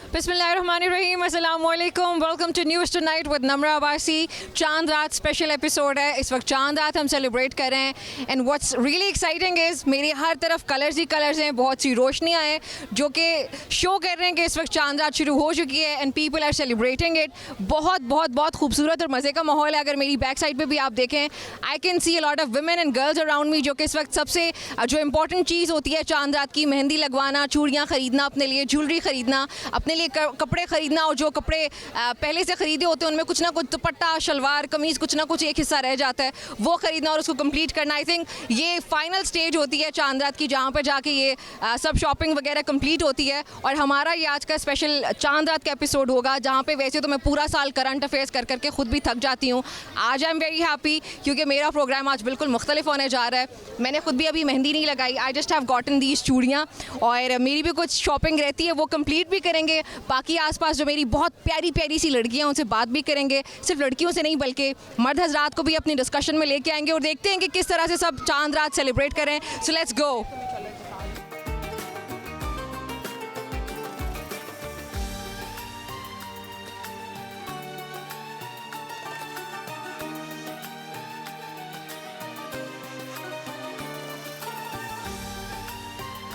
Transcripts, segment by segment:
बिस्मिल्लाहिर्रहमानिर्रहीम, अस्सलाम वालेकुम। Welcome to news tonight with Namra Abbasi. चांद रात स्पेशल एपिसोड है। इस वक्त चांद रात हम सेलिब्रेट कर रहे हैं and what's really exciting is मेरी हर तरफ कलर्स ही कलर्स हैं, बहुत सी रोशनियाँ हैं जो कि शो कर रहे हैं कि इस वक्त चांद रात शुरू हो चुकी है and people are celebrating it. बहुत बहुत बहुत खूबसूरत और मज़े का माहौल है। अगर मेरी बैक साइड पर भी आप देखें, I can see a lot of women and girls around me, जो कि इस वक्त सबसे जो इंपॉर्टेंट चीज़ होती है चांद रात की, मेहंदी लगवाना, चूड़ियाँ ख़रीदना, अपने लिए ज्वेलरी ख़रीदना, अपने लिए कपड़े ख़रीदना, और जो कपड़े पहले से ख़रीदे होते हैं उनमें कुछ ना कुछ दुपट्टा, शलवार, कमीज़, कुछ ना कुछ एक हिस्सा रह जाता है, वो ख़रीदना और उसको कंप्लीट करना। आई थिंक ये फ़ाइनल स्टेज होती है चांद रात की, जहाँ पर जाके ये सब शॉपिंग वगैरह कंप्लीट होती है। और हमारा ये आज का स्पेशल चांद रात का एपिसोड होगा, जहाँ पे वैसे तो मैं पूरा साल करंट अफेयर्स कर करके ख़ुद भी थक जाती हूँ। आज आई एम वेरी हैप्पी क्योंकि मेरा प्रोग्राम आज बिल्कुल मुख्तलिफ होने जा रहा है। मैंने खुद भी अभी मेहंदी नहीं लगाई, I just have gotten these चूड़ियाँ, और मेरी भी कुछ शॉपिंग रहती है, वो कंप्लीट भी करेंगे। बाकी आसपास जो मेरी बहुत प्यारी प्यारी सी लड़कियाँ, उनसे बात भी करेंगे। सिर्फ लड़कियों से नहीं बल्कि मर्द हजरात को भी अपनी डिस्कशन में लेके आएंगे और देखते हैं कि किस तरह से सब चांद रात सेलिब्रेट करें। So let's go.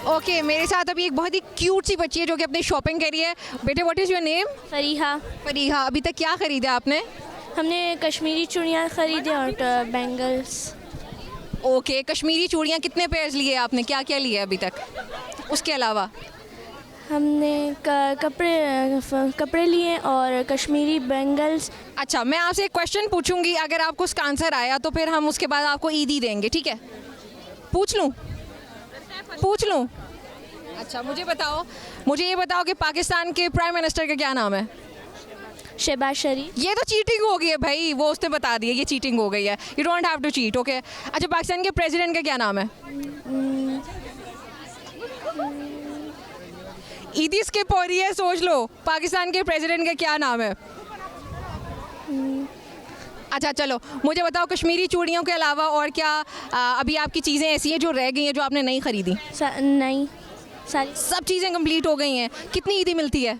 ओके, मेरे साथ अभी एक बहुत ही क्यूट सी बच्ची है जो कि अपनी शॉपिंग कर रही है। बेटे, what is your name? Fariha. Fariha, अभी तक क्या ख़रीदा आपने? हमने कश्मीरी चूड़ियाँ ख़रीदी और बैंगल्स। ओके, कश्मीरी चूड़ियाँ कितने पेयर्स लिए आपने, क्या क्या लिए अभी तक? उसके अलावा हमने कपड़े लिए और कश्मीरी बैंगल्स। अच्छा, मैं आपसे एक क्वेश्चन पूछूंगी, अगर आपको उसका आंसर आया तो फिर हम उसके बाद आपको ईदी देंगे, ठीक है? पूछ लूँ? अच्छा, मुझे ये बताओ कि पाकिस्तान के प्राइम मिनिस्टर का क्या नाम है? शहबाज शरीफ। ये तो चीटिंग हो गई है भाई, वो उसने बता दिया, ये चीटिंग हो गई है। You don't have to cheat, okay? अच्छा, पाकिस्तान के प्रेसिडेंट का क्या नाम है? ईदी स्किप हो रही है, सोच लो, पाकिस्तान के प्रेसिडेंट का क्या नाम है? अच्छा चलो, मुझे बताओ कश्मीरी चूड़ियों के अलावा और क्या अभी आपकी चीज़ें ऐसी हैं जो रह गई हैं जो आपने नहीं ख़रीदी? नहीं, सारी सब चीज़ें कंप्लीट हो गई हैं। कितनी ईदी मिलती है?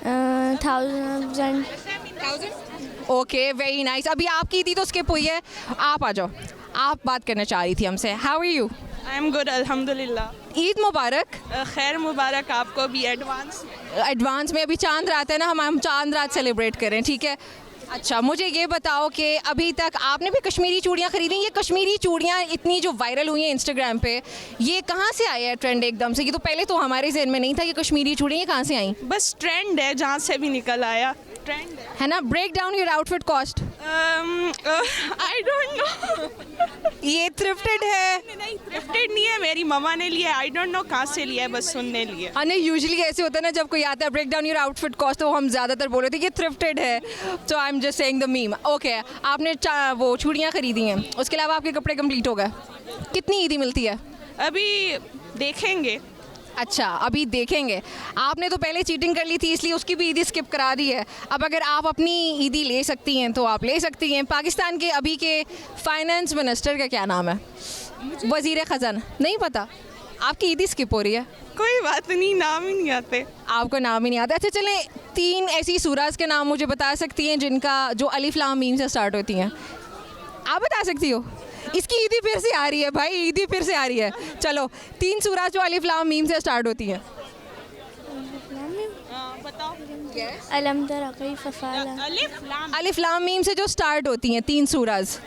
1000। Okay, very nice. अभी आपकी ईदी तो स्किप हुई है, आप आ जाओ, आप बात करना चाह रही थी हमसे। How are you? I am good, अल्हम्दुलिल्लाह। ईद मुबारक। खैर मुबारक आपको भी एडवांस में। अभी चांद रात है ना, हम चांद रात सेलिब्रेट करें, ठीक है? अच्छा, मुझे ये बताओ कि अभी तक आपने भी कश्मीरी चूड़ियाँ ख़रीदी? ये कश्मीरी चूड़ियाँ इतनी जो वायरल हुई हैं इंस्टाग्राम पे, ये कहाँ से आया है ट्रेंड एकदम से? ये तो पहले तो हमारे ज़हन में नहीं था कि कश्मीरी चूड़ियाँ, ये कहाँ से आई? बस ट्रेंड है, जहाँ से भी निकल आया ट्रेंड है ना? Break down your outfit cost. I don't know. ये थ्रिफ्टेड है? नहीं, थ्रिफ्टेड नहीं है, मेरी मम्मा ने लिया है। आई डोंट नो कहाँ से लिया है, बस सुनने लिए। हाँ, नहीं, यूजुअली ऐसे होता है ना, जब कोई आता है break down your outfit cost, तो हम ज़्यादातर बोल रहे थे कि थ्रिफ्टेड है। तो I am just saying the meme. Okay, आपने वो चूड़ियाँ ख़रीदी हैं, उसके अलावा आपके कपड़े कंप्लीट हो गए। कितनी ईदी मिलती है? अभी देखेंगे। अच्छा, अभी देखेंगे। आपने तो पहले चीटिंग कर ली थी, इसलिए उसकी भी ईदी स्किप करा दी है। अब अगर आप अपनी ईदी ले सकती हैं तो आप ले सकती हैं। पाकिस्तान के अभी के फाइनेंस मिनिस्टर का क्या नाम है? वज़ीर ख़ज़ाना। नहीं पता? आपकी ईदी स्किप हो रही है। कोई बात नहीं, नाम ही नहीं आते। आपको नाम ही नहीं आता? अच्छा चलें, 3 ऐसी सूरज के नाम मुझे बता सकती हैं जिनका जो अलिफ लाम मीम से स्टार्ट होती हैं? आप बता सकती हो? इसकी ईदी फिर से आ रही है भाई, ईदी फिर से आ रही है। चलो, 3 सूरज जो अलिफ लाम मीम से स्टार्ट होती हैं। बताओ। अलम तरा कैफ़ फ़अल। अलिफ लाम मीम से जो स्टार्ट होती हैं 3 सूरज।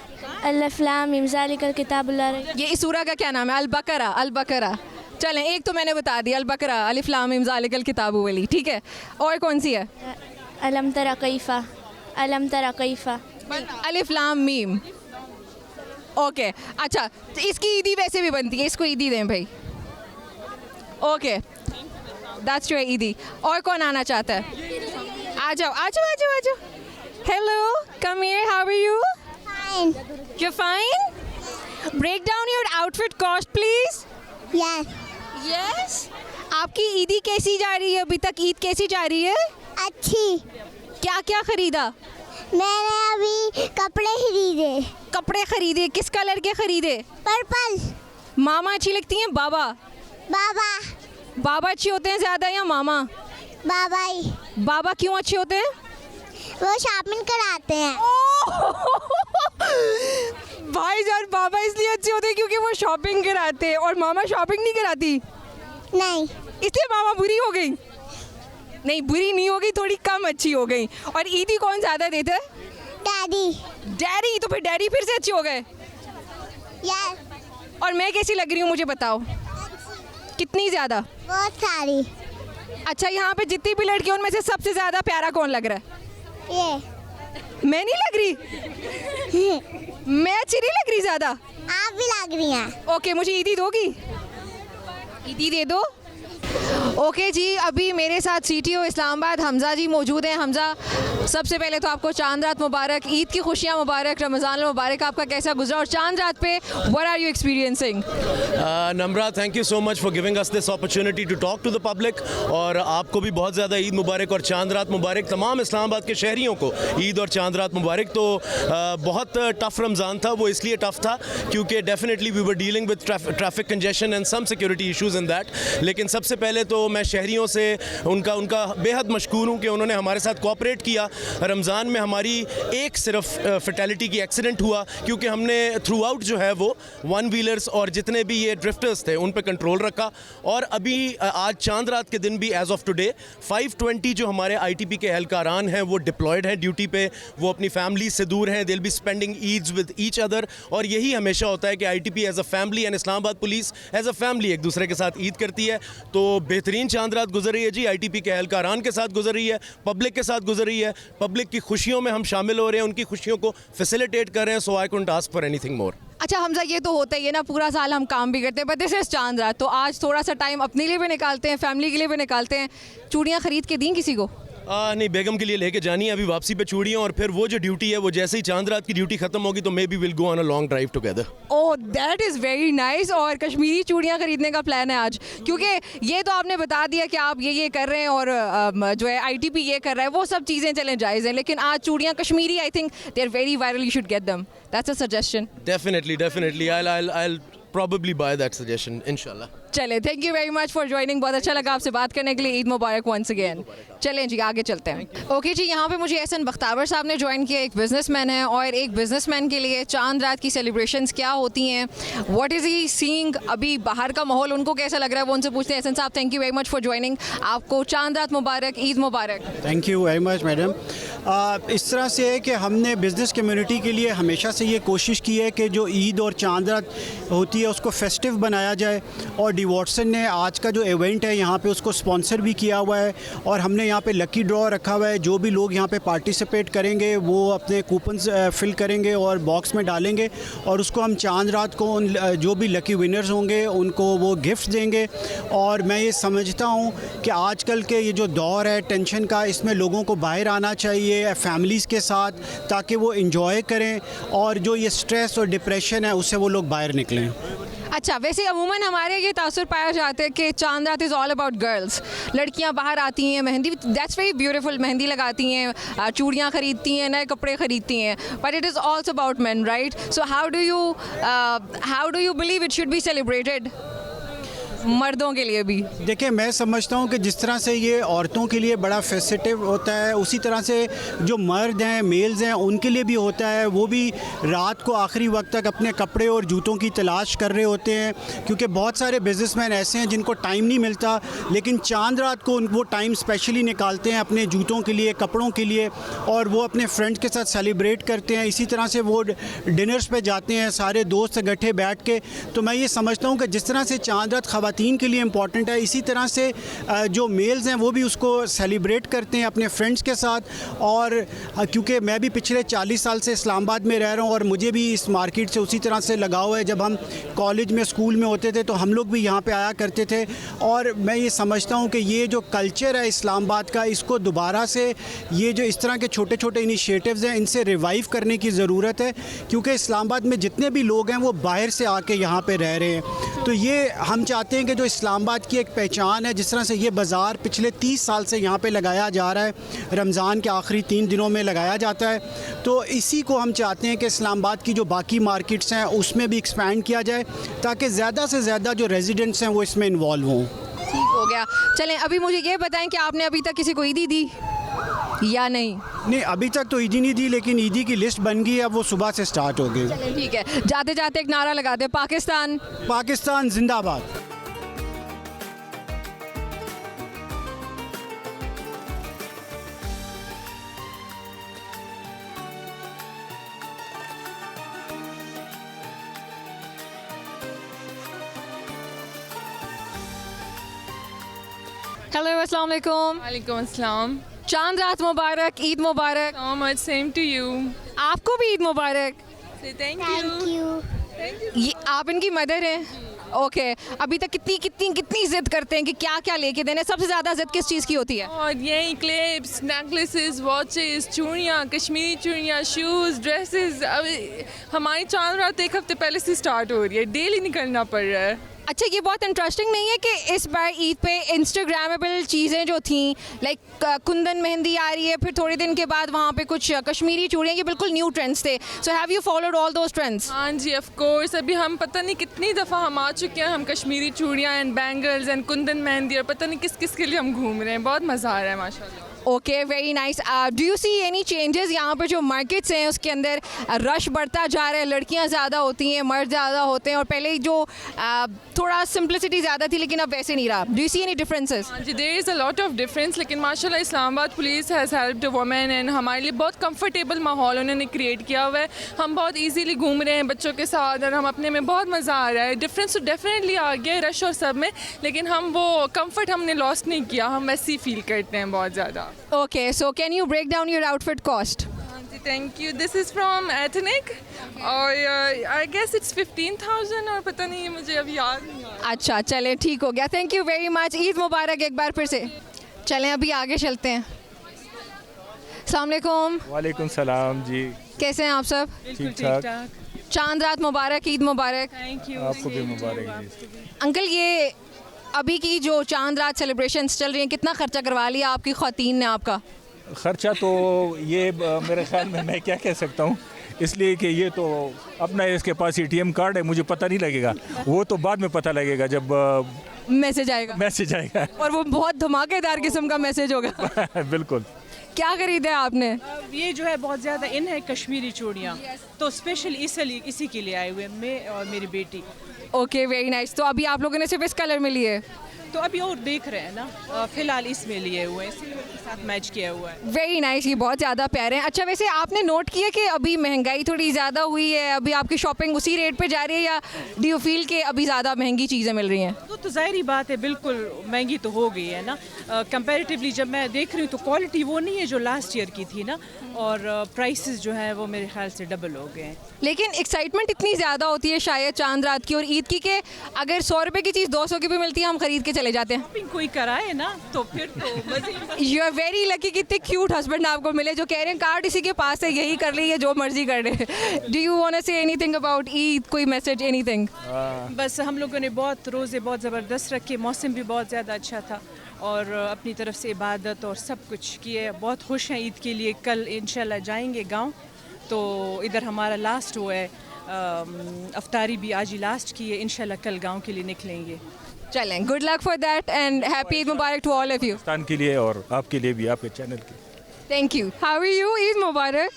अलिफ लाम मीम ज़ालिकल किताबुल ला रैब। ये इस सूरा का क्या नाम है? अल-बकरा। चलें, एक तो मैंने बता दिया, अल-बकरा, अलिफ लाम मीम ज़ालिकल किताबु वली, ठीक है? और कौन सी है? अलम तरा कैफ़। अलिफ लाम मीम। ओके, अच्छा, तो इसकी ईदी वैसे भी बनती है, इसको ईदी दें भाई। ओके, दैट्स योर ईदी। और कौन आना चाहता है? आ जाओ। Hello, come here, how are you? Fine. You're fine? Break down your outfit cost, please. Yes. Yes. आपकी ईदी कैसी जा रही है? अभी तक ईद कैसी जा रही है? अच्छी। क्या क्या खरीदा? मैंने अभी कपड़े खरीदे? किस कलर के खरीदे? पर्पल। मामा अच्छी लगती हैं? बाबा बाबा। बाबा अच्छी होते हैं ज़्यादा या मामा? बाबा ही बाबा क्यों अच्छे होते हैं? वो शॉपिंग कराते हैं। भाईजान, बाबा इसलिए अच्छे होते हैं क्योंकि वो शॉपिंग कराते हैं, और मामा शॉपिंग नहीं कराती, नहीं, इसलिए मामा बुरी हो गई। नहीं, बुरी नहीं हो गई, थोड़ी कम अच्छी हो गई। और ईदी कौन ज़्यादा देता है? डैडी। डैडी। तो फिर डैडी फिर से अच्छे हो गए। यस। और मैं कैसी लग रही हूँ मुझे बताओ, कितनी ज़्यादा? बहुत सारी। अच्छा, यहाँ पे जितनी भी लड़कियों उनमें से सबसे ज़्यादा प्यारा कौन लग रहा है? ये मैं नहीं लग रही? मैं अच्छी नहीं लग रही ज़्यादा? आप भी लग रही हैं। ओके, मुझे ईदी दोगी? ईदी दे दो। ओके जी, अभी मेरे साथ सीटीओ इस्लामाबाद हमज़ा जी मौजूद हैं। हमज़ा, सबसे पहले तो आपको चांद रात मुबारक, ईद की खुशियाँ मुबारक, रमज़ान मुबारक। आपका कैसा गुजरा, और चांद रात पे what are you experiencing? Namra, thank you so much for giving us this opportunity to talk to the public. और आपको भी बहुत ज़्यादा ईद मुबारक और चांद रात मुबारक। तमाम इस्लामाबाद के शहरियों को ईद और चांद रात मुबारक। तो बहुत टफ़ रमज़ान था। वो इसलिए टफ़ था क्योंकि definitely we were dealing with traffic congestion and some security issues in that. लेकिन सबसे पहले तो मैं शहरियों से उनका बेहद मशकूर हूँ कि उन्होंने हमारे साथ कोऑपरेट किया। रमज़ान में हमारी एक सिर्फ फैटेलिटी की एक्सीडेंट हुआ क्योंकि हमने थ्रू आउट जो है वो वन व्हीलर्स और जितने भी ये ड्रिफ्टर्स थे उन पे कंट्रोल रखा। और अभी आज चांद रात के दिन भी एज ऑफ टुडे 520 जो हमारे आईटीपी के एहलकारान हैं वो डिप्लॉयड हैं ड्यूटी पे। वो अपनी फैमिली से दूर हैं, they will be spending Eids with each other. और यही हमेशा होता है कि ITP as a family and Islamabad police as a family एक दूसरे के साथ ईद करती है। तो बेहतरीन चांद रात गुजर रही है जी, आईटीपी के एहलकारान के साथ गुजर रही है, पब्लिक के साथ गुजर रही है। पब्लिक की खुशियों में हम शामिल हो रहे हैं, उनकी खुशियों को फैसिलिटेट कर रहे हैं। So I couldn't ask for anything more. अच्छा हमजा, ये तो होता ही है ना, पूरा साल हम काम भी करते हैं, बट दिस इज चांद रात, तो आज थोड़ा सा टाइम अपने लिए भी निकालते हैं, फैमिली के लिए भी निकालते हैं। चूड़ियाँ खरीद के दी किसी को? नहीं, बेगम के लिए लेके जानी है अभी वापसी पे चूड़ियाँ। और फिर वो जो ड्यूटी है वो जैसे ही चांद रात की ड्यूटी खत्म होगी तो may be will go on a long drive together. Oh, that is very nice. और कश्मीरी चूड़ियाँ खरीदने का प्लान है आज, क्योंकि ये तो आपने बता दिया कि आप ये कर रहे हैं और जो है आईटीपी ये कर रहा है, वो सब चीज़ें चलें जायज़ हैं, लेकिन आज चूड़ियाँ Kashmiri, I think they are very viral, you should get them. That's a suggestion. Definitely I'll probably buy that suggestion inshallah. चले, thank you very much for joining, बहुत अच्छा लगा आपसे बात करने के लिए। ईद मुबारक वंस अगेन। चलें जी, आगे चलते हैं। ओके जी, यहाँ पे मुझे एहसन बख्तावर साहब ने ज्वाइन किया, एक बिजनेसमैन है, और एक बिजनेसमैन के लिए चांद रात की सेलिब्रेशंस क्या होती हैं, व्हाट इज़ ही सीइंग, अभी बाहर का माहौल उनको कैसा लग रहा है, वो उनसे पूछते हैं। एहसन साहब, thank you very much for joining, आपको चांद रात मुबारक, ईद मुबारक। Thank you very much madam. इस तरह से है कि हमने बिज़नेस कम्युनिटी के लिए हमेशा से ये कोशिश की है कि जो ईद और चांद रात होती है उसको फेस्टिव बनाया जाए, और डी वॉटसन ने आज का जो इवेंट है यहाँ पे उसको स्पॉन्सर भी किया हुआ है। और हमने यहाँ पे लकी ड्रॉ रखा हुआ है, जो भी लोग यहाँ पे पार्टिसिपेट करेंगे वो अपने कूपन्स फिल करेंगे और बॉक्स में डालेंगे, और उसको हम चांद रात को उन जो भी लकी विनर्स होंगे उनको वो गिफ्ट देंगे। और मैं ये समझता हूँ कि आजकल के ये जो दौर है टेंशन का, इसमें लोगों को बाहर आना चाहिए फैमिलीज़ के साथ, ताकि वो इंजॉय करें और जो ये स्ट्रेस और डिप्रेशन है उससे वो लोग बाहर निकलें। अच्छा, वैसे अमूमन हमारे ये तासुर पाया जाता है कि चांद रात इज़ ऑल अबाउट गर्ल्स। लड़कियां बाहर आती हैं, mehndi, that's very beautiful, mehndi लगाती हैं, चूड़ियाँ खरीदती हैं, नए कपड़े खरीदती हैं, but it is also about man, right? So how do you believe it should be celebrated मर्दों के लिए भी? देखिए, मैं समझता हूँ कि जिस तरह से ये औरतों के लिए बड़ा फेस्टिव होता है, उसी तरह से जो मर्द हैं, मेल्स हैं, उनके लिए भी होता है। वो भी रात को आखिरी वक्त तक अपने कपड़े और जूतों की तलाश कर रहे होते हैं, क्योंकि बहुत सारे बिजनेसमैन ऐसे हैं जिनको टाइम नहीं मिलता, लेकिन चांद रात को वो टाइम स्पेशली निकालते हैं अपने जूतों के लिए, कपड़ों के लिए, और वो अपने फ्रेंड्स के साथ सेलिब्रेट करते हैं। इसी तरह से वो डिनर्स पे जाते हैं सारे दोस्त इकट्ठे बैठ के। तो मैं ये समझता हूँ कि जिस तरह से चांद रात ख़वातीन के लिए इम्पॉर्टेंट है, इसी तरह से जो मेल्स हैं वो भी उसको सेलिब्रेट करते हैं अपने फ्रेंड्स के साथ। और क्योंकि मैं भी पिछले 40 साल से इस्लामाबाद में रह रहा हूँ और मुझे भी इस मार्केट से उसी तरह से लगाव है। जब हम कॉलेज में, स्कूल में होते थे तो हम लोग भी यहाँ पे आया करते थे, और मैं ये समझता हूँ कि ये जो कल्चर है इस्लामाबाद का, इसको दोबारा से ये जो इस तरह के छोटे छोटे इनिशिएटिव्स हैं इनसे रिवाइव करने की ज़रूरत है, क्योंकि इस्लामाबाद में जितने भी लोग हैं वो बाहर से आके यहाँ पे रह रहे हैं। तो ये हम चाहते हैं कि जो इस्लामाबाद की एक पहचान है, जिस तरह से ये बाज़ार पिछले 30 साल से यहाँ पे लगाया जा रहा है, रमज़ान के आखिरी 3 दिनों में लगाया जाता है, तो इसी को हम चाहते हैं कि इस्लामाबाद की जो बाकी मार्केट्स हैं उसमें भी एक्सपैंड किया जाए, ताकि ज़्यादा से ज़्यादा जो रेजिडेंट्स हैं वो इसमें इन्वॉल्व हों। ठीक हो गया। चलें, अभी मुझे ये बताएं कि आपने अभी तक किसी को ईदी दी या नहीं? नहीं, अभी तक तो ईदी नहीं दी, लेकिन ईदी की लिस्ट बन गई है, अब वो सुबह से स्टार्ट हो गई। चलें ठीक है, जाते जाते एक नारा लगा दे, पाकिस्तान। पाकिस्तान जिंदाबाद। हेलो, अस्सलाम वालेकुम। वालेकुम अस्सलाम। चांद रात मुबारक, ईद मुबारक। So much, same to you. आपको भी ईद मुबारक। Say thank thank you. You. ये आप इनकी मदर हैं? ओके, अभी तक कितनी जिद करते हैं कि क्या क्या लेके देने? सबसे ज़्यादा जिद किस चीज़ की होती है? और यही क्लिप्स, नेकलेसेस, वॉचेस, चूड़ियाँ, कश्मीरी चूड़ियाँ, शूज़, ड्रेसेस। अब हमारी चांद रात एक हफ्ते पहले से स्टार्ट हो रही है, डेली निकलना पड़ रहा है। अच्छा, ये बहुत इंटरेस्टिंग नहीं है कि इस बार ईद पे इंस्टाग्रामेबल चीज़ें जो थी, लाइक कुंदन मेहंदी आ रही है, फिर थोड़े दिन के बाद वहाँ पे कुछ कश्मीरी चूड़ियाँ, ये बिल्कुल न्यू ट्रेंड्स थे। So have you followed all those trends? हाँ जी, ऑफ कोर्स। अभी हम पता नहीं कितनी दफ़ा हम आ चुके हैं, हम कश्मीरी चूड़ियाँ and bangles and Kundan mehndi, और पता नहीं किस किस के लिए हम घूम रहे हैं। बहुत मज़ा आ रहा है माशाल्लाह। Okay, very nice. Do you see any changes? यहाँ पर जो मार्केट्स हैं उसके अंदर रश बढ़ता जा रहा है, लड़कियाँ ज़्यादा होती हैं, मर्द ज़्यादा होते हैं, और पहले जो थोड़ा सिंपलिसिटी ज़्यादा थी लेकिन अब वैसे नहीं रहा। Do you see any differences? हाँ जी, there is a lot of difference, लेकिन माशाल्लाह Islamabad police has helped women and हमारे लिए बहुत कंफर्टेबल माहौल उन्होंने क्रिएट किया हुआ है। हम बहुत इजीली घूम रहे हैं बच्चों के साथ, और हम अपने में बहुत मज़ा आ रहा है। डिफरेंस तो डेफिनेटली आ गया है रश और सब में, लेकिन हम वो कंफर्ट हमने लॉस्ट नहीं किया, हम वैसे ही फील करते हैं बहुत ज़्यादा। Okay, so can you break down your outfit cost? Thank you. This is from ethnic, और आई गेस इट्स 15,000, और पता नहीं, मुझे अब याद नहीं आ रहा। अच्छा, चलें, ठीक हो गया। Thank you very much. Eid मुबारक एक बार फिर से। चलें, अभी आगे चलते हैं। अस्सलाम वालेकुम। वालेकुम सलाम जी। कैसे हैं आप सब? ठीक ठाक। चांद रात मुबारक, ईद मुबारक। Thank you. आपको भी मुबारक जी। अंकल, ये अभी की जो चांद रात सेलिब्रेशंस चल रही हैं, कितना खर्चा करवा लिया आपकी ख़वातीन ने आपका? खर्चा तो ये मेरे ख्याल में मैं क्या कह सकता हूँ, इसलिए कि ये तो अपना इसके पास ATM कार्ड है, मुझे पता नहीं लगेगा, वो तो बाद में पता लगेगा जब मैसेज आएगा। मैसेज आएगा। और वो बहुत धमाकेदार किस्म का मैसेज होगा। बिल्कुल। क्या खरीदा है आपने? ये जो है बहुत ज़्यादा इन है कश्मीरी चूड़ियाँ, तो स्पेशल इसी के लिए आए हुए हैं, मैं और मेरी बेटी। Okay, very nice. तो अभी आप लोगों ने सिर्फ इस कलर में लिए? तो अभी और देख रहे हैं ना, फिलहाल इसमें लिए हुए हैं, सिल्वर के साथ मैच किया हुआ है। वेरी नाइस, ये बहुत ज़्यादा प्यारे हैं। अच्छा, वैसे आपने नोट किया कि अभी महंगाई थोड़ी ज़्यादा हुई है, अभी आपकी शॉपिंग उसी रेट पे जा रही है, या डू यू फील कि अभी ज़्यादा महंगी चीज़ें मिल रही हैं? तो ज़ाहिरी बात है, बिल्कुल महंगी तो हो गई है ना। कंपैरेटिवली जब मैं देख रही हूँ तो क्वालिटी वो नहीं है जो लास्ट ईयर की थी ना, और प्राइसेस जो है वो मेरे ख्याल से डबल हो गए हैं। लेकिन एक्साइटमेंट इतनी ज़्यादा होती है शायद चांद रात की और ईद की, कि अगर 100 रुपये की चीज़ 200 की भी मिलती है, हम खरीद के चले जाते हैं। शॉपिंग कोई कराए ना तो फिर तो मज़े। यू आर वेरी लकी कि इतने क्यूट हस्बैंड आपको मिले जो कह रहे हैं कार्ड इसी के पास है, यही कर लीजिए, जो मर्जी कर ले। Do you want to say anything about Eid? कोई मैसेज, एनीथिंग? बस हम लोगों ने बहुत रोज़े बहुत ज़बरदस्त रखे, मौसम भी बहुत ज़्यादा अच्छा था, और अपनी तरफ से इबादत और सब कुछ किए। बहुत खुश हैं ईद के लिए। कल इंशाल्लाह जाएंगे गांव, तो इधर हमारा लास्ट हुआ है, अफ्तारी भी आज ही लास्ट की है, इंशाल्लाह कल गांव के लिए निकलेंगे। चलें, good luck for that and happy Eid मुबारक to all of you. Pakistan के लिए और आपके लिए भी, आपके चैनल के। Thank you. How are you? Eid मुबारक।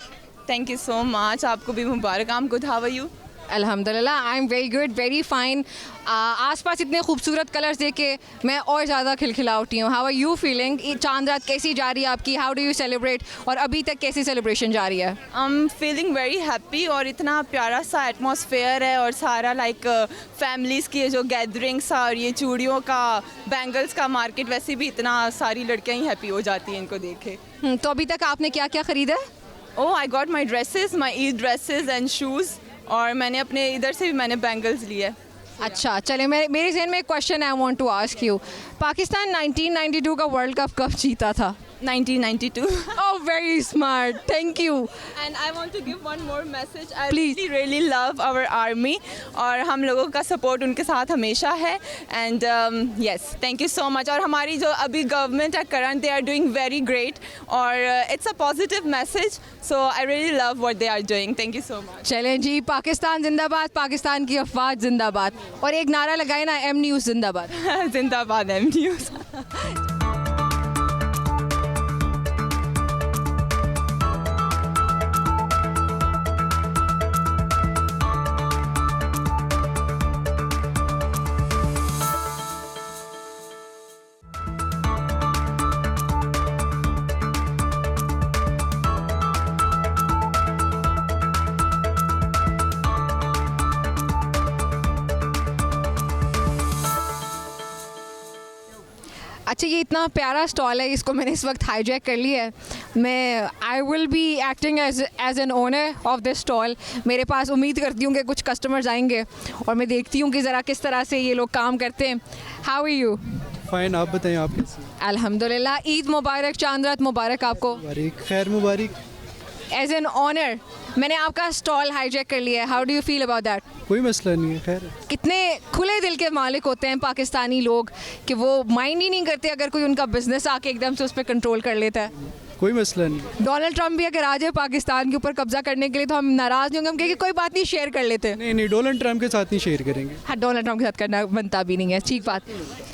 थैंक यू सो मच, आपको भी मुबारक। I am good, how are you? अल्हम्दुलिल्लाह, I am very good, very fine. आसपास इतने खूबसूरत कलर्स देख के मैं और ज़्यादा खिलखिला उठी हूँ। How are you feeling? Chand Raat कैसी जा रही है आपकी? How do you celebrate? और अभी तक कैसी सेलिब्रेशन जा रही है? I am feeling very happy, और इतना प्यारा सा एटमॉस्फेयर है, और सारा लाइक फैमिलीज़ की जो गैदरिंग्स और ये चूड़ियों का, बैंगल्स का मार्केट, वैसे भी इतना सारी लड़कियाँ ही हैप्पी हो जाती हैं इनको देखे। तो अभी तक आपने क्या क्या ख़रीदा है? ओह, I got my dresses, my Eid dresses and shoes, और मैंने अपने इधर से भी मैंने बैंगल्स लिए। अच्छा, चले, मेरे जहन में एक question I want to ask you. Pakistan 1992 का वर्ल्ड कप कब जीता था? 1992. Oh, very smart. Thank you. And I want to give one more message. I Please. really love our army, और हम लोगों का सपोर्ट उनके साथ हमेशा है। And yes, thank you so much. और हमारी जो अभी गवर्नमेंट है current, they are doing very great, और it's a positive message. So I really love what they are doing. Thank you so much. चलें जी, पाकिस्तान जिंदाबाद, पाकिस्तान की अफवाज जिंदाबाद, और एक नारा लगाए ना, M News जिंदाबाद। जिंदाबाद M News. अच्छा, ये इतना प्यारा स्टॉल है, इसको मैंने इस वक्त हाईजैक कर लिया है। मैं I will be acting as an owner of this stall. मेरे पास उम्मीद करती हूँ कि कुछ कस्टमर्स आएंगे और मैं देखती हूँ कि ज़रा किस तरह से ये लोग काम करते हैं। How are you? फाइन, आप बताएं आप कैसे? अल्हम्दुलिल्लाह। ईद मुबारक, चांद रात मुबारक आपको। मुबारक, खैर मुबारक। एज एन ऑनर मैंने आपका स्टॉल हाईजैक कर लिया है। How do you feel about that? कोई मसला नहीं है, खैर। कितने खुले दिल के मालिक होते हैं पाकिस्तानी लोग कि वो माइंड ही नहीं करते अगर कोई उनका बिजनेस आके एकदम से उस पर कंट्रोल कर लेता है। कोई मसला नहीं। डोनाल्ड ट्रंप भी अगर आ जाए पाकिस्तान के ऊपर कब्जा करने के लिए तो हम नाराज़ नहीं होंगे, हम कहेंगे कोई बात नहीं, शेयर कर लेते हैं। नहीं नहीं, डोनाल्ड ट्रंप के साथ नहीं शेयर करेंगे। हाँ, डोनाल्ड ट्रंप के साथ करना बनता भी नहीं है, ठीक बात।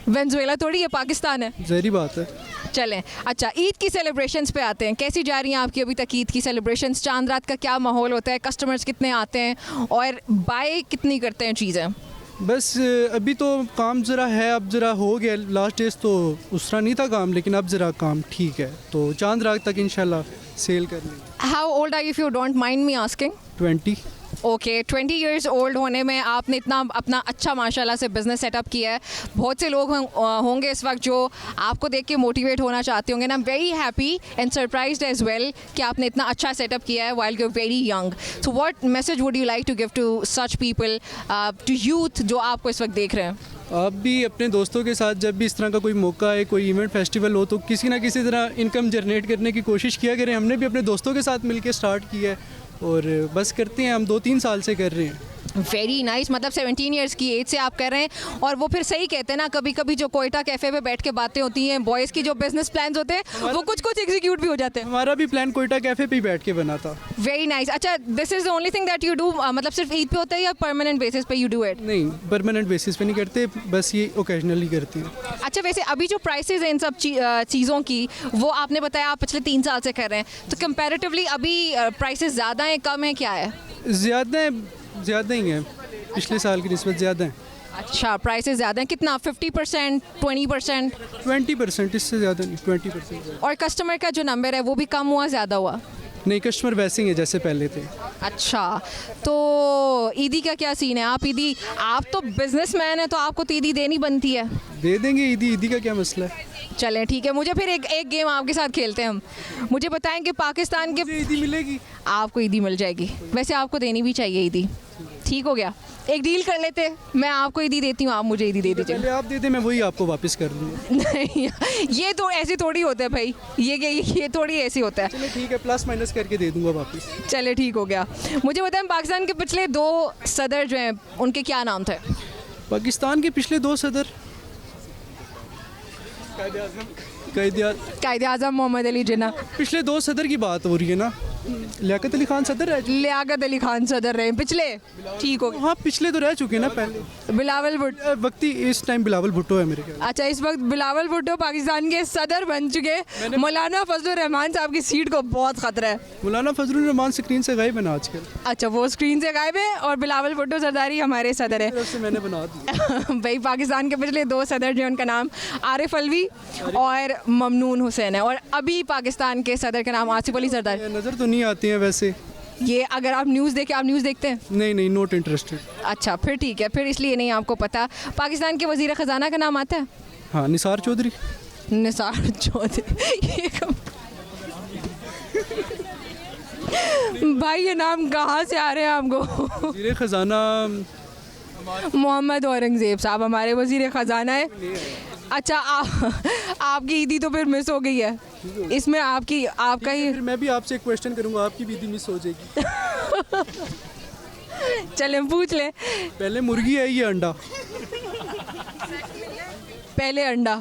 वेनेजुएला थोड़ी है, पाकिस्तान है। ज़ाहिर बात है। चलें, अच्छा ईद की सेलिब्रेशंस पे आते हैं। कैसी जा रही हैं आपकी अभी तक ईद की सेलिब्रेशंस? चांद रात का क्या माहौल होता है? कस्टमर्स कितने आते हैं और बाय कितनी करते हैं चीज़ें? बस अभी तो काम ज़रा है, अब ज़रा हो गया। लास्ट डेज तो उस तरह नहीं था काम, लेकिन अब ज़रा काम ठीक है, तो चांद रात तक इंशाल्लाह सेल कर लेंगे। How old are you if you don't mind me asking? 20। Okay, 20 years old होने में आपने इतना अपना अच्छा माशाल्लाह से बिज़नेस सेटअप किया है। बहुत से लोग होंगे इस वक्त जो आपको देख के मोटिवेट होना चाहते होंगे। I am very happy and surprised as well कि आपने इतना अच्छा सेटअप किया है while you are very young. So what message would you like to give to such people, to youth जो आपको इस वक्त देख रहे हैं? आप भी अपने दोस्तों के साथ जब भी इस तरह का कोई मौका है, कोई इवेंट फेस्टिवल हो, तो किसी ना किसी तरह इनकम जनरेट करने की कोशिश किया करें। हमने भी अपने दोस्तों के साथ मिलकर स्टार्ट किया है और बस करते हैं, हम 2-3 साल से कर रहे हैं। Very nice. मतलब 17 ईयर्स की एज से आप कर रहे हैं। और वो फिर सही कहते हैं ना, कभी कभी जो कोयटा कैफ़े पे बैठ के बातें होती हैं, बॉयज़ की जो बिजनेस प्लान्स होते हैं वो कुछ कुछ एग्जीक्यूट भी हो जाते हैं। हमारा भी प्लान कोयटा कैफ़े पे ही बैठ के बना था। Very nice. अच्छा, this is the only thing that you do, मतलब सिर्फ ईद पे होता है या परमानेंट बेसिस पे यू डू इट? नहीं, परमानेंट बेसिस पे नहीं करते, बस ये ओकेजनली करते हैं। अच्छा, वैसे अभी जो प्राइसेस हैं इन सब चीज़ों की, वो आपने बताया आप पिछले 3 साल से कर रहे हैं, तो कंपैरेटिवली अभी प्राइसेस ज़्यादा हैं, कम है, क्या है? ज़्यादा ही है, पिछले साल की निस्बत ज़्यादा है। अच्छा, प्राइसेस ज़्यादा हैं। कितना? 50%, 20%? 20%, इससे ज़्यादा नहीं, 20%। और कस्टमर का जो नंबर है वो भी कम हुआ, ज़्यादा हुआ? नहीं, कस्टमर वैसे ही है जैसे पहले थे। अच्छा, तो ईदी का क्या सीन है? आप तो बिजनेसमैन है, तो आपको तो ईदी देनी बनती है। दे देंगे ईदी का क्या मसला है। चलें, ठीक है। मुझे फिर एक गेम आपके साथ खेलते हैं हम। मुझे बताएं कि पाकिस्तान के ईदी मिलेगी? आपको ईदी मिल जाएगी। वैसे आपको देनी भी चाहिए ईदी। ठीक हो गया, एक डील कर लेते हैं। मैं आपको ईदी देती हूँ, आप मुझे ईदी दे दीजिए। पहले आप दे दें, मैं वही आपको वापस कर दूँगा। नहीं, ये तो ऐसे थोड़ी होता है भाई, ये थोड़ी ऐसी होता है। चलिए ठीक है, प्लस माइनस करके दे दूँगा वापस। चले, ठीक हो गया। मुझे बताएं पाकिस्तान के पिछले 2 सदर जो हैं उनके क्या नाम थे? पाकिस्तान के पिछले 2 सदर, कायदे आज़म मोहम्मद अली जिन्ना। पिछले 2 सदर की बात हो रही है ना? लियाकत अली खान सदर रह चुके। लियाकत अली खान सदर रहे पिछले, ठीक हो गया। हाँ, पिछले तो रह चुके ना पहले। बिलावल भुट्टो वक्ती इस टाइम बिलावल भुट्टो है मेरे ख्याल। अच्छा, इस वक्त बिलावल भुट्टो पाकिस्तान के सदर बन चुके। मौलाना फजलुर रहमान साहब की सीट को बहुत खतरा है। मौलाना फजलुर रहमान स्क्रीन से गायब है ना आजकल। अच्छा, वो स्क्रीन से गायब है और बिलावल भुट्टो सरदारी हमारे सदर है। से मैंने बना दिया। भाई, पाकिस्तान के पिछले 2 सदर जो उनका नाम आरिफ अलवी और ममनून हुसैन है, और अभी पाकिस्तान के सदर का नाम आसिफ अली सरदारी। नज़र तो नहीं आती हैं वैसे ये। अगर आप न्यूज़ देखते हैं? नहीं, नॉट इंटरेस्टेड। अच्छा, फिर ठीक है, फिर इसलिए नहीं आपको पता। पाकिस्तान के वज़ीर ख़जाना का नाम आता है? हाँ, निसार चौधरी। निसार चौधरी भाई, ये नाम कहाँ से आ रहे हैं आपको? वज़ीर ख़जाना मोहम्मद औरंगज़ेब साहब हमारे वज़ीर ख़जाना है। अच्छा, आपकी ईदी तो फिर मिस हो गई है इसमें। आपका ही। फिर मैं भी आपसे एक क्वेश्चन करूँगा, आपकी भी ईदी मिस हो जाएगी। चलें, पूछ ले। पहले मुर्गी है ये अंडा? पहले अंडा।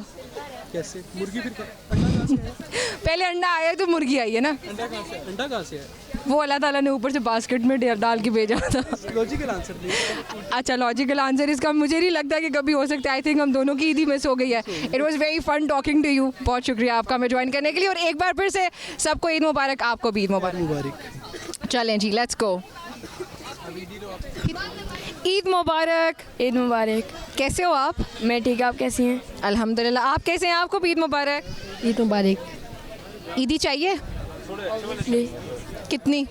कैसे मुर्गी फिर अंडा? पहले अंडा आया तो मुर्गी आई है ना। अंडा कहाँ से है? वो अल्लाह ताला ने ऊपर से बास्केट में डाल के भेजा था। लॉजिकल आंसर नहीं। अच्छा, लॉजिकल आंसर इसका मुझे नहीं लगता कि कभी हो सकता है। आई थिंक हम दोनों की ईदी मिस हो गई है। It was very fun talking to you. बहुत शुक्रिया आपका हमें ज्वाइन करने के लिए, और एक बार फिर से सबको ईद मुबारक। आपको भी ईद मुबारक। चलें जी, लेट्स गो। ईद मुबारक। ईद मुबारक। कैसे हो आप? मैं ठीक, आप कैसी हैं? अल्हम्दुलिल्लाह। आप कैसे हैं? आपको भी ईद मुबारक। ईद मुबारक। ईदी चाहिए? कितनी?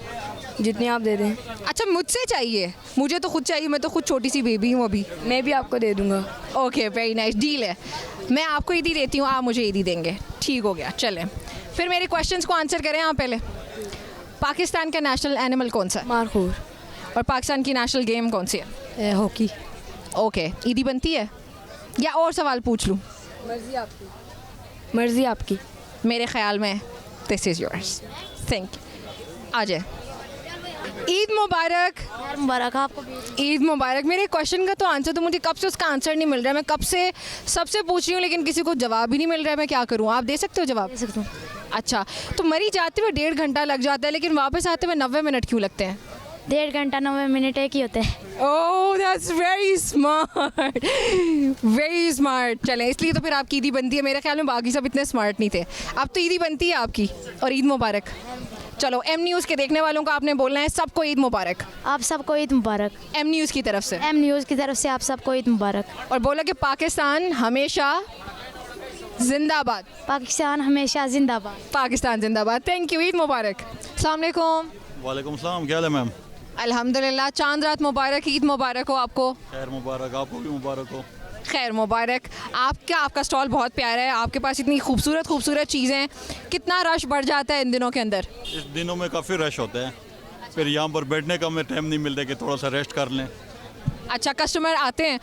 जितनी आप दे दें। अच्छा, मुझसे चाहिए? मुझे तो खुद चाहिए, मैं तो खुद छोटी सी बेबी हूँ अभी। मैं भी आपको दे दूंगा। ओके, वेरी नाइस, डील है। मैं आपको ईदी देती हूँ, आप मुझे ईदी देंगे। ठीक हो गया। चलें फिर मेरे क्वेश्चंस को आंसर करें आप पहले। पाकिस्तान का नेशनल एनिमल कौन सा है? मारखूर। और पाकिस्तान की नेशनल गेम कौन सी है? हॉकी। ओके, ईदी बनती है या और सवाल पूछ लूँ? मर्जी आपकी। मर्जी आपकी। मेरे ख्याल में this is yours. Thank you. आ जाए। ईद मुबारक। मुबारक आपको भी। ईद मुबारक। मेरे क्वेश्चन का तो आंसर तो मुझे कब से उसका आंसर नहीं मिल रहा है। मैं कब से सबसे पूछ रही हूँ लेकिन किसी को जवाब ही नहीं मिल रहा है। मैं क्या करूँ? आप दे सकते हो जवाब? दे सकता हूँ। अच्छा, तो मरी जाते हुए 1.5 घंटा लग जाता है, लेकिन वापस आते हुए 90 मिनट क्यों लगते हैं? 1.5 घंटा 90 मिनट एक ही होते हैं। ओह, that's very smart, very smart. चलें, इसलिए तो फिर आपकी ईदी बनती है। मेरे ख्याल में बाकी सब इतने स्मार्ट नहीं थे। अब तो ईदी बनती है आपकी, और ईद मुबारक। चलो, एम न्यूज़ के देखने वालों को आपने बोलना है सबको ईद मुबारक। आप सबको ईद मुबारक। एम न्यूज़ की तरफ से। एम न्यूज़ की तरफ से आप सबको ईद मुबारक। और बोला कि पाकिस्तान हमेशा जिंदाबाद। पाकिस्तान हमेशा जिंदाबाद। पाकिस्तान जिंदाबाद। Thank you. ईद मुबारक। अस्सलाम वालेकुम। वालेकुम सलाम, क्या हाल है मैम? अल्हम्दुलिल्लाह। चांद रात मुबारक। ईद मुबारक हो आपको। खैर मुबारक, आपको भी मुबारक हो। खैर मुबारक। आपका स्टॉल बहुत प्यारा है। आपके पास इतनी खूबसूरत खूबसूरत चीज़ें हैं। कितना रश बढ़ जाता है इन दिनों के अंदर? इस दिनों में काफ़ी रश होता है, फिर यहाँ पर बैठने का हमें टाइम नहीं मिलता कि थोड़ा सा रेस्ट कर लें। अच्छा, कस्टमर आते हैं?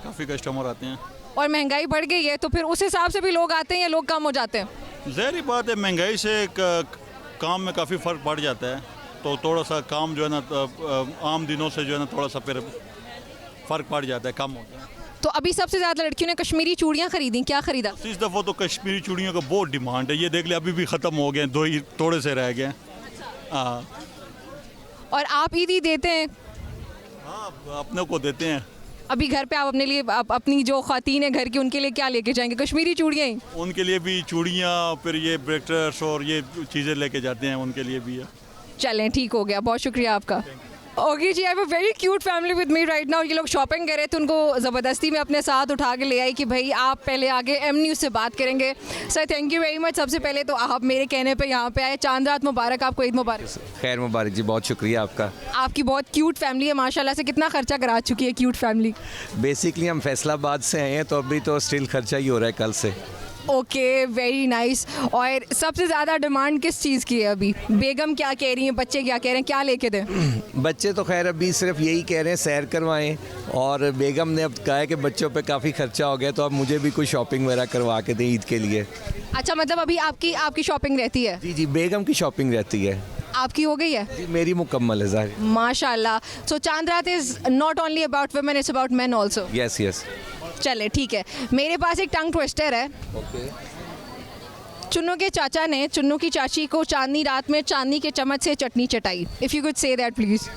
काफ़ी कस्टमर आते हैं। और महंगाई बढ़ गई है तो फिर उस हिसाब से भी लोग आते हैं या लोग कम हो जाते हैं? ज़ाहिर बात है, महंगाई से काम में काफ़ी फ़र्क पड़ जाता है, तो थोड़ा सा काम जो है ना आम दिनों से जो है ना थोड़ा सा फिर फ़र्क पड़ जाता है, कम होता है। तो अभी सबसे ज़्यादा लड़कियों ने कश्मीरी चूड़ियाँ खरीदी। क्या खरीदा? इस दफ़ा तो कश्मीरी चूड़ियों का बहुत डिमांड है। ये देख ले, अभी भी ख़त्म हो गए, 2 ही थोड़े से रह गए। हाँ। और आप ईदी देते हैं? हाँ, अपने को देते हैं। अभी घर पे आप अपने लिए अपनी जो ख़वातीन है घर की, उनके लिए क्या लेके जाएंगे? कश्मीरी चूड़ियाँ ही? उनके लिए भी चूड़ियाँ, फिर ये ब्रेकलेट्स और ये चीज़ें लेके जाते हैं, उनके लिए भी है। चलें, ठीक हो गया। बहुत शुक्रिया आपका। ओके जी, I have a very cute family with me right now. ये लोग शॉपिंग कर रहे थे, उनको ज़बरदस्ती में अपने साथ उठा के ले आई कि भाई आप पहले आगे एम न्यूज़ से बात करेंगे। Sir thank you very much. सबसे पहले तो आप मेरे कहने पे यहाँ पे आए। चांद रात मुबारक आपको। ईद मुबारक। खैर मुबारक जी, बहुत शुक्रिया आपका। आपकी बहुत क्यूट फैमिली है माशाल्लाह से। कितना खर्चा करा चुकी है क्यूट फैमिली? बेसिकली हम फैसलाबाद से आए हैं, तो अभी तो स्टिल खर्चा ही हो रहा है कल से। Okay, very nice. और सबसे ज़्यादा डिमांड किस चीज़ की है अभी? बेगम क्या कह रही हैं, बच्चे क्या कह रहे हैं, क्या लेके दें? बच्चे तो खैर अभी सिर्फ यही कह रहे हैं सैर करवाएं, और बेगम ने अब कहा है कि बच्चों पे काफ़ी खर्चा हो गया, तो अब मुझे भी कुछ शॉपिंग वगैरह करवा के दें ईद के लिए। अच्छा, मतलब अभी आपकी शॉपिंग रहती है? जी जी, बेगम की शॉपिंग रहती है। आपकी हो गई है? जी, मेरी मुकम्मल है ज़ाहिर। माशाल्लाह। सो चांद रात is not only about women, it's about main also. Yes yes. चले, ठीक है। मेरे पास एक टंग ट्विस्टर है। चुन्नू के चाचा ने चुन्नू की चाची को चांदनी रात में चांदनी के चम्मच से चटनी चटाई। If you could say that please.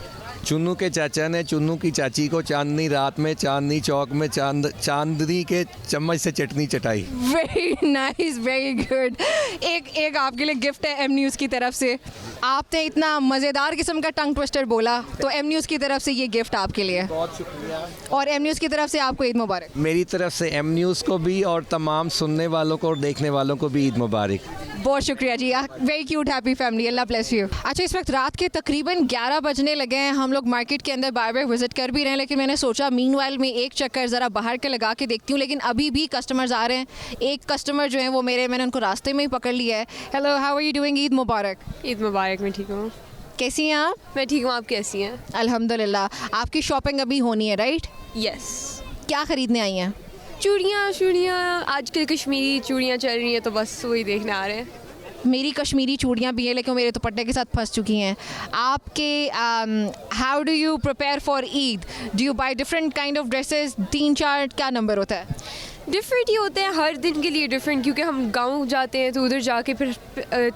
Chunnu के चाचा ने चुन्नू की चाची को चांदनी रात में चांदनी चौक में चांदनी के चम्मच से चटनी चटाई। Very nice, very good. एक आपके लिए गिफ्ट है एम न्यूज़ की तरफ से। आपने इतना मज़ेदार किस्म का टंग ट्विस्टर बोला, तो एम न्यूज़ की तरफ से ये गिफ्ट आपके लिए। बहुत शुक्रिया। और एम न्यूज़ की तरफ से आपको ईद मुबारक। मेरी तरफ से एम न्यूज़ को भी और तमाम सुनने वालों को और देखने वालों को भी ईद मुबारक। बहुत शुक्रिया जी। Very cute happy family. Allah bless you. अच्छा, इस वक्त रात के तकरीबन 11 बजने लगे हैं। हम लोग मार्केट के अंदर बार बार विजिट कर भी रहे हैं, लेकिन मैंने सोचा मीनवाइल में एक चक्कर ज़रा बाहर के लगा के देखती हूँ। लेकिन अभी भी कस्टमर्स आ रहे हैं। एक कस्टमर जो है वो मैंने उनको रास्ते में ही पकड़ लिया है। Hello, how are you doing? Eid मुबारक। ईद मुबारक। मैं ठीक हूँ। कैसी हैं आप? मैं ठीक हूँ, आप कैसी हैं? अल्हम्दुलिल्लाह। आपकी शॉपिंग अभी होनी है राइट? यस। क्या ख़रीदने आई हैं? चूड़ियाँ आजकल कश्मीरी चूड़ियाँ चल रही हैं, तो बस वही देखने आ रहे हैं। मेरी कश्मीरी चूड़ियाँ भी हैं, लेकिन मेरे दुपट्टे के साथ फंस चुकी हैं। आपके how do you prepare for Eid? Do you by different kind of dresses? 3-4 क्या नंबर होता है? डिफरेंट ही होते हैं हर दिन के लिए डिफरेंट, क्योंकि हम गांव जाते हैं तो उधर जाके फिर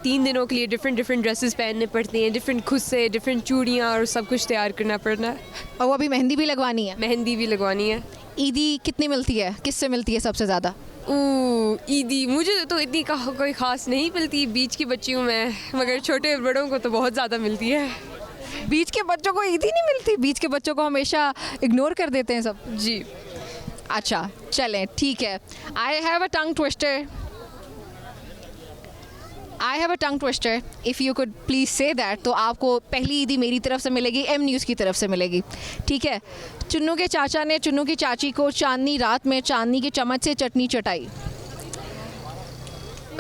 3 दिनों के लिए डिफरेंट ड्रेसेस पहनने पड़ते हैं, डिफरेंट खुद से डिफरेंट चूड़ियाँ और सब कुछ तैयार करना पड़ना है। और वो अभी मेहंदी भी लगवानी है? मेहंदी भी लगवानी है। ईदी कितनी मिलती है, किससे मिलती है सबसे ज़्यादा? ईदी मुझे तो इतनी कोई ख़ास नहीं मिलती, बीच की बच्ची हूँ मैं, मगर छोटे बड़ों को तो बहुत ज़्यादा मिलती है। बीच के बच्चों को ईदी नहीं मिलती? बीच के बच्चों को हमेशा इग्नोर कर देते हैं सब। जी अच्छा चलें ठीक है। आई have a tongue twister, if you could please say that, तो आपको पहली ईदी मेरी तरफ से मिलेगी, एम न्यूज़ की तरफ से मिलेगी, ठीक है? चुन्नू के चाचा ने चुन्नू की चाची को चांदनी रात में चांदनी के चम्मच से चटनी चटाई।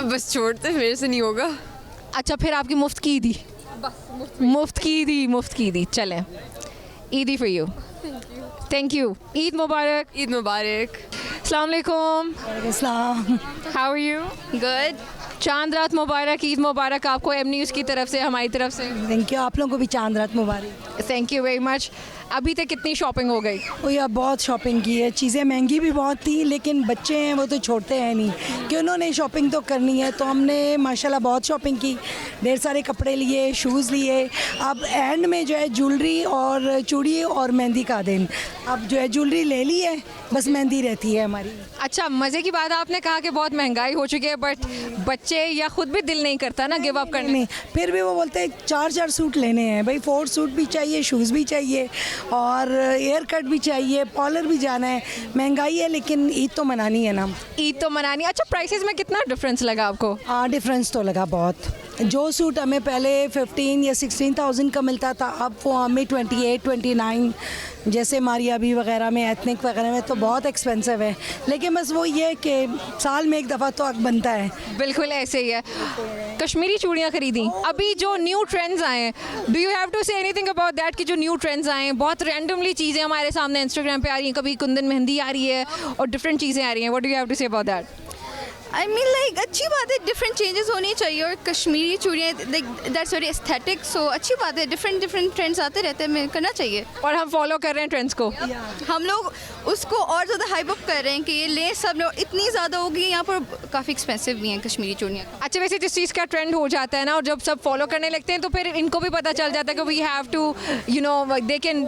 बस छोड़ते, मेरे से नहीं होगा। अच्छा फिर आपकी मुफ्त की ईदी, मुफ्त की ईदी चलें, Eidi for you. Thank you. Eid मुबारक। ईद मुबारक। अस्सलाम वालेकुम। How are you? गुड। चांद रात मुबारक, ईद मुबारक आपको एम न्यूज़ की तरफ से, हमारी तरफ से। थैंक यू, आप लोगों को भी चांद रात मुबारक। Thank you very much. अभी तक कितनी शॉपिंग हो गई? वो यार बहुत शॉपिंग की है, चीज़ें महंगी भी बहुत थी, लेकिन बच्चे हैं वो तो छोड़ते हैं नहीं कि उन्होंने शॉपिंग तो करनी है, तो हमने माशाल्लाह बहुत शॉपिंग की, ढेर सारे कपड़े लिए, शूज़ लिए। अब एंड में जो है ज्वेलरी और चूड़ी और मेहंदी का दिन, अब जो है ज्वेलरी ले ली है, बस मेहंदी रहती है हमारी। अच्छा मज़े की बात आपने कहा कि बहुत महंगाई हो चुकी है, बट बच्चे या खुद भी दिल नहीं करता ना गिव अप करने। फिर भी वो बोलते हैं 4 सूट लेने हैं भाई, 4 सूट भी चाहिए, शूज़ भी चाहिए और हेयर कट भी चाहिए, पार्लर भी जाना है। महंगाई है लेकिन ईद तो मनानी है ना। ईद तो मनानी। अच्छा प्राइसेस में कितना डिफरेंस लगा आपको? हाँ डिफरेंस तो लगा बहुत। जो सूट हमें पहले 15 या 16,000 का मिलता था, अब वो हमें 28, 29, जैसे मारियाबी वगैरह में, एथनिक वगैरह में तो बहुत एक्सपेंसिव है, लेकिन बस वो ये कि साल में एक दफ़ा तो हक बनता है। बिल्कुल ऐसे ही है। कश्मीरी चूड़ियाँ खरीदी, अभी जो न्यू ट्रेंड्स आए हैं, do you have to say anything about that कि जो न्यू ट्रेंड्स आए हैं, बहुत रैंडमली चीज़ें हमारे सामने इंस्टाग्राम पे आ रही हैं, कभी कुंदन मेहंदी आ रही है और डिफरेंट चीज़ें आ रही हैं, what do you have to say about that? I mean like अच्छी बात है, डिफरेंट चेंजेस होनी चाहिए, और कश्मीरी चूड़ियाँ लाइक दैट्स वेरी एस्थेटिक, सो अच्छी बात है, डिफरेंट ट्रेंड्स आते रहते हैं, करना चाहिए। और हम फॉलो कर रहे हैं ट्रेंड्स को। हम लोग उसको और ज़्यादा हाइप अप कर रहे हैं कि ये ले सब लोग, इतनी ज़्यादा होगी, यहाँ पर काफ़ी एक्सपेंसिव भी हैं कश्मीरी चूड़ियाँ। अच्छा वैसे जिस चीज़ का ट्रेंड हो जाता है ना, और जब सब फॉलो करने लगते हैं तो फिर इनको भी पता चल जाता है कि we have to you know they can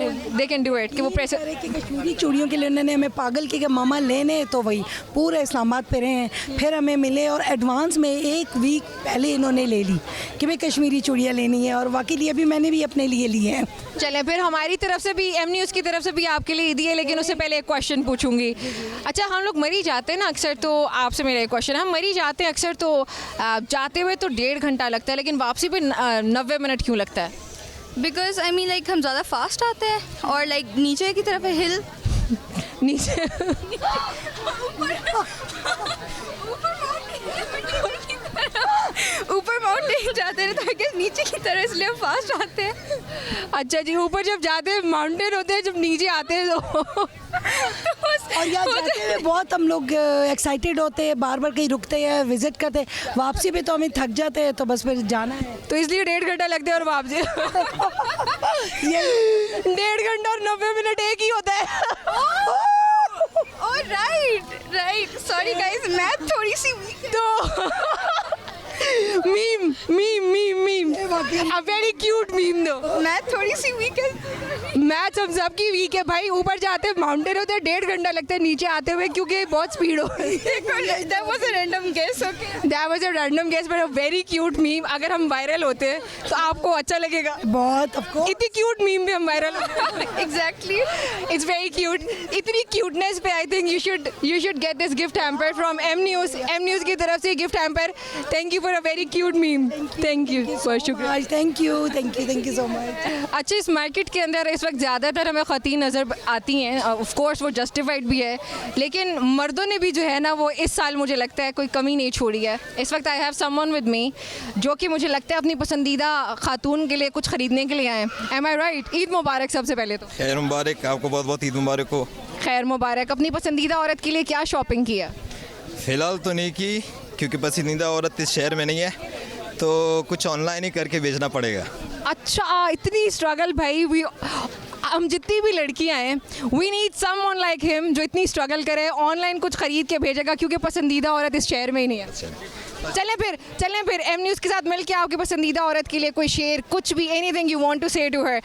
do it, कि वो प्रेस कश्मीरी चूड़ियों के लिए उन्होंने हमें पागल किया कि मामा लेने, तो वही पूरे इस्लामाबाद पे रहे हैं, फिर हमें मिले और एडवांस में 1 वीक पहले इन्होंने ले ली कि भाई कश्मीरी चूड़ियाँ लेनी है, और वाकई लिए भी मैंने भी अपने लिए ली हैं। चलें फिर हमारी तरफ से भी, एम न्यूज़ की तरफ से भी आपके लिए ईदी है, लेकिन उससे पहले एक क्वेश्चन पूछूंगी। अच्छा हम लोग मरी जाते हैं ना अक्सर, तो आपसे मेरा एक क्वेश्चन, हम मरी जाते हैं अक्सर तो जाते हुए तो 1.5 घंटा लगता है, लेकिन वापसी पे 90 मिनट क्यों लगता है? बिकॉज आई मीन लाइक हम ज़्यादा फास्ट आते हैं, और लाइक नीचे की तरफ है हिल, नीचे ऊपर माउंटेन जाते हैं ताकि नीचे की तरफ, इसलिए हम फास्ट आते हैं। अच्छा जी, ऊपर जब जाते हैं माउंटेन होते हैं, जब नीचे आते हैं तो और यहाँ जाते हुए बहुत हम लोग एक्साइटेड होते हैं, बार बार कहीं रुकते हैं, विजिट करते हैं, वापसी पे तो हमें थक जाते हैं, तो बस फिर जाना है, तो इसलिए 1.5 घंटा लगते हैं, और वापसी ये 1.5 घंटा और 90 मिनट एक ही होता है। Oh right, sorry guys, math थोड़ी सी वीक है। तो मीम अ वेरी क्यूट मीम दो। मैथ थोड़ी सी वीक है। मैथ हम सबकी वीक है भाई, ऊपर जाते हैं माउंटेन होते हैं 1.5 घंटा लगता है नीचे आते हुए, क्योंकि बहुत स्पीड हो रही है। That was a random guess, okay? That was a random guess, but a very cute meme। अगर हम वायरल होते हैं तो आपको अच्छा लगेगा बहुत, इतनी क्यूट मीम भी हम viral Exactly. It's very cute। इतनी क्यूटनेस पे I think you should get this gift hamper from M News की तरफ से gift hamper. Thank you for a very cute meme. Thank you, बहुत शुक्रिया। Thank you so much. अच्छा इस market के अंदर इस वक्त ज़्यादातर हमें ख़वातीन नज़र आती हैं, ऑफ कोर्स वो जस्टिफाइड भी है, लेकिन मर्दों ने भी जो है ना वो इस साल मुझे लगता है कोई कमी नहीं छोड़ी है। इस वक्त आई हैव समवन विद मी जो कि मुझे लगता है अपनी पसंदीदा खातून के लिए कुछ ख़रीदने के लिए आए। एम आई राइट? ईद मुबारक सबसे पहले तो। खैर मुबारक, आपको बहुत बहुत ईद मुबारक हो। खैर मुबारक। अपनी पसंदीदा औरत के लिए क्या शॉपिंग की है? फ़िलहाल तो नहीं की, क्योंकि पसंदीदा औरत इस शहर में नहीं है, तो कुछ ऑनलाइन ही करके बेचना पड़ेगा। अच्छा इतनी स्ट्रगल भाई, हम जितनी भी लड़कियां हैं we need someone like him जो इतनी स्ट्रगल करे, ऑनलाइन कुछ खरीद के भेजेगा क्योंकि पसंदीदा औरत इस शहर में ही नहीं है। चलें फिर एम न्यूज़ के साथ मिल के आपकी पसंदीदा औरत के लिए कोई शेर, कुछ भी, एनीथिंग यू वांट टू से टू हर।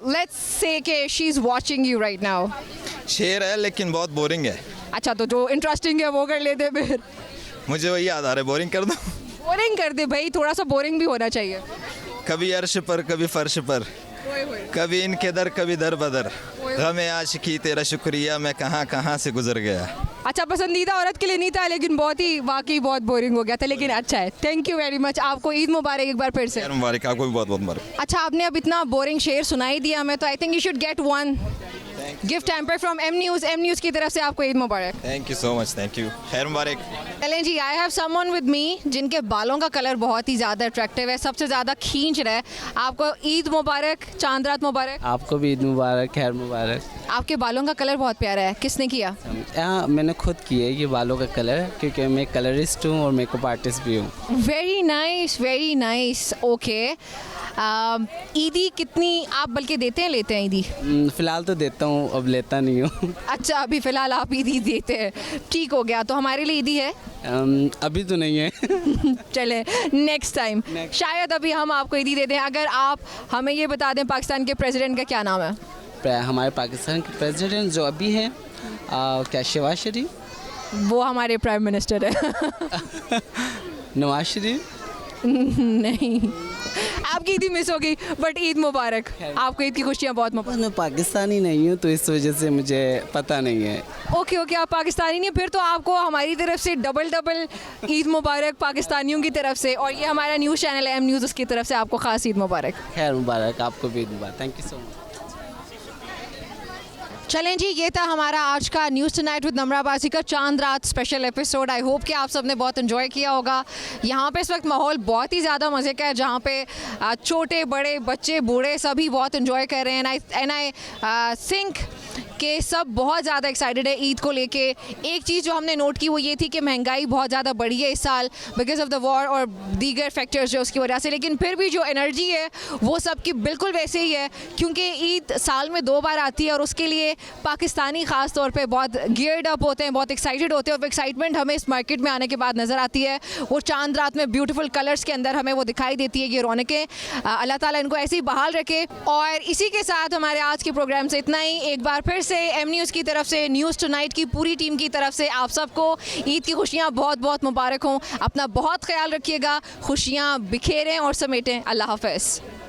लेट्स से कि she is watching you right now. शेर है लेकिन बहुत बोरिंग है। अच्छा, तो जो इंटरेस्टिंग है वो कर लेते फिर। मुझे वही याद आ रहा है, बोरिंग कर दो। बोरिंग कर दे भाई, थोड़ा सा बोरिंग भी होना चाहिए। कभी अर्श पर कभी फर्श पर, कभी इनके दर कभी दर बदर, गमे आशिकी तेरा शुक्रिया मैं कहाँ कहाँ से गुजर गया। अच्छा, पसंदीदा औरत के लिए नहीं था लेकिन बहुत ही वाकई बहुत बोरिंग हो गया था, लेकिन अच्छा है। Thank you very much. आपको ईद मुबारक एक बार फिर से। मुबारक, आपको भी बहुत बहुत मुबारक। अच्छा, आपने अब इतना बोरिंग शेर सुनाई दिया हमें, तो I think you should get one gift hamper from M news की तरफ से आपको ईद मुबारक। Thank you so much, thank you, खैर मुबारक। चलें जी, I have someone with me जिनके बालों का कलर बहुत ही ज़्यादा अट्रैक्टिव है, सबसे ज़्यादा खींच रहा है। आपको ईद मुबारक, चांद रात मुबारक। आपको भी ईद मुबारक, खैर मुबारक। आपके बालों का कलर बहुत प्यारा है, किसने किया? हाँ, मैंने खुद किया है ये बालों का कलर, क्योंकि मैं कलरिस्ट हूँ और मेकअप आर्टिस्ट भी हूँ। Very nice, very nice. Okay, ईदी कितनी आप बल्कि देते हैं, लेते हैं ईदी? फ़िलहाल तो देता हूँ, अब लेता नहीं हूँ। अच्छा, अभी फ़िलहाल आप ईदी देते हैं, ठीक हो गया। तो हमारे लिए ईदी है? अभी तो नहीं है। चले नेक्स्ट टाइम शायद अभी हम आपको ईदी दे दें। अगर आप हमें ये बता दें पाकिस्तान के प्रेसिडेंट का क्या नाम है? हमारे पाकिस्तान के प्रेसिडेंट जो अभी हैं, क्या शहबाज शरीफ? वो हमारे प्राइम मिनिस्टर है। नवाज शरीफ? नहीं, आपकी ईद मिस होगी, बट ईद मुबारक। आपको ईद की खुशियाँ बहुत मुबारक। मैं पाकिस्तानी नहीं हूँ तो इस वजह से मुझे पता नहीं है। ओके, आप पाकिस्तानी नहीं, फिर तो आपको हमारी तरफ से डबल ईद मुबारक पाकिस्तानियों की तरफ से, और ये हमारा न्यूज़ चैनल है एम न्यूज़, उसकी तरफ से आपको ख़ास ईद मुबारक। खैर मुबारक, आपको भी ईद मुबारक। Thank you so much. चलें जी, ये था हमारा आज का news tonight with Namra Abbasi का चांद रात स्पेशल एपिसोड। आई होप कि आप सब ने बहुत एंजॉय किया होगा। यहाँ पे इस वक्त माहौल बहुत ही ज़्यादा मज़े का है, जहाँ पे छोटे बड़े बच्चे बूढ़े सभी बहुत एंजॉय कर रहे हैं। एंड आई थिंक कि सब बहुत ज़्यादा एक्साइटेड है ईद को लेके। एक चीज़ जो हमने नोट की वो ये थी कि महंगाई बहुत ज़्यादा बढ़ी है इस साल बिकॉज ऑफ द वॉर और दीगर फैक्टर्स जो उसकी वजह से, लेकिन फिर भी जो एनर्जी है वो सबकी बिल्कुल वैसे ही है, क्योंकि ईद साल में 2 बार आती है और उसके लिए पाकिस्तानी ख़ास तौर पे बहुत गियर्ड अप होते हैं, बहुत एक्साइटेड होते हैं। और एक्साइटमेंट हमें इस मार्केट में आने के बाद नज़र आती है, वो चांद रात में ब्यूटीफुल कलर्स के अंदर हमें वो दिखाई देती है। ये रौनकें अल्लाह ताला इनको ऐसे ही बहाल रखे। और इसी के साथ हमारे आज के प्रोग्राम से इतना ही। एक बार फिर से एम न्यूज़ की तरफ से, न्यूज़ टुनाइट की पूरी टीम की तरफ से आप सबको ईद की खुशियाँ बहुत बहुत मुबारक हों। अपना बहुत ख्याल रखिएगा, खुशियाँ बिखेरें और समेटें। अल्लाह हाफ़िज़।